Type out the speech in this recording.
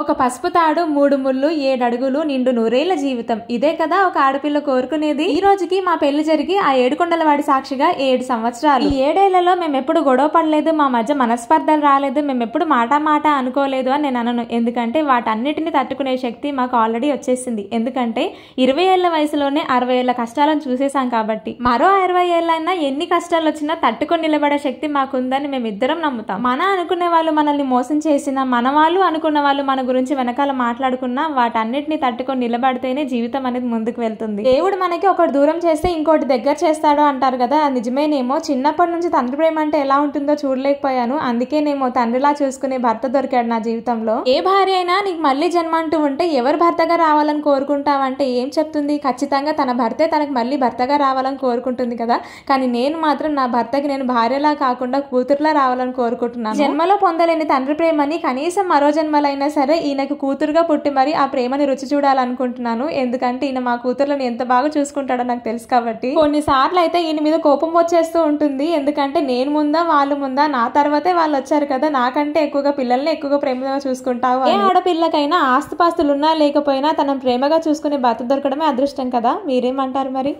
ఒక పసుపు తాడు 3 ముళ్ళు 7 అడుగులు నిండు నూరేళ్ల జీవితం. ఇదే కదా ఒక ఆడపిల్ల కోరుకునేది. ఈ రోజుకి మా పెళ్లి జరిగి ఆ 7 కొండల వాడి సాక్షిగా 7 సంవత్సరాలు. ఈ 7 ఏళ్లలో మేమెప్పుడు గొడవ పడలేదు, మా మధ్య మనస్పర్ధలు రాలేదు, మేమెప్పుడు మాట అనుకోలేదు అని నేను అనను. ఎందుకంటే వాటన్నిటిని తట్టుకునే శక్తి మాకు ఆల్రెడీ వచ్చేసింది. ఎందుకంటే 20 ఏళ్ల వయసులోనే 60 ఏళ్ల కష్టాలను చూసేసాం కాబట్టి. మరో 60 ఏళ్ళైనా ఎన్ని కష్టాలు వచ్చినా తట్టుకొని నిలబడే శక్తి మాకుందని మేమిద్దరం నమ్ముతాం. మన అనుకునే వాళ్ళు మనల్ని మోసం చేసినా, మన వాళ్ళు అనుకున్న వాళ్ళు మన గురించి వెనకాల మాట్లాడుకున్నా వాటన్నిటిని తట్టుకొని నిలబడితేనే జీవితం అనేది ముందుకు వెళ్తుంది. దేవుడు మనకి ఒకటి దూరం చేస్తే ఇంకోటి దగ్గర చేస్తాడు అంటారు కదా, అది నిజమేనేమో. చిన్నప్పటి నుంచి తండ్రి ప్రేమ అంటే ఎలా ఉంటుందో చూడలేకపోయాను. అందుకేనేమో తండ్రిలా చూసుకునే భర్త దొరికాడు నా జీవితంలో. ఏ భార్య అయినా నీకు మళ్ళీ జన్మ అంటూ ఉంటే ఎవరు భర్తగా రావాలని కోరుకుంటావంటే ఏం చెప్తుంది? ఖచ్చితంగా తన భర్తే తనకు మళ్ళీ భర్తగా రావాలని కోరుకుంటుంది కదా. కానీ నేను మాత్రం నా భర్తకి నేను భార్యలా కాకుండా కూతురులా రావాలని కోరుకుంటున్నాను. జన్మలో పొందలేని తండ్రి ప్రేమని కనీసం మరో జన్మలైనా సరే ఈయనకు కూతురుగా పుట్టి మరి ఆ ప్రేమని రుచి చూడాలనుకుంటున్నాను. ఎందుకంటే ఈయన మా కూతుర్లను ఎంత బాగా చూసుకుంటాడో నాకు తెలుసు కాబట్టి. కొన్నిసార్లు అయితే ఈయన మీద కోపం వచ్చేస్తూ ఉంటుంది. ఎందుకంటే నేను ముందా వాళ్ళు ముందా, నా తర్వాతే వాళ్ళు వచ్చారు కదా, నాకంటే ఎక్కువగా పిల్లల్ని ఎక్కువగా ప్రేమగా చూసుకుంటావు. ఏ ఆడపిల్లకైనా ఆస్తిపాస్తులు ఉన్నా లేకపోయినా తన ప్రేమగా చూసుకునే భర్త దొరకడమే అదృష్టం కదా. మీరేమంటారు మరి?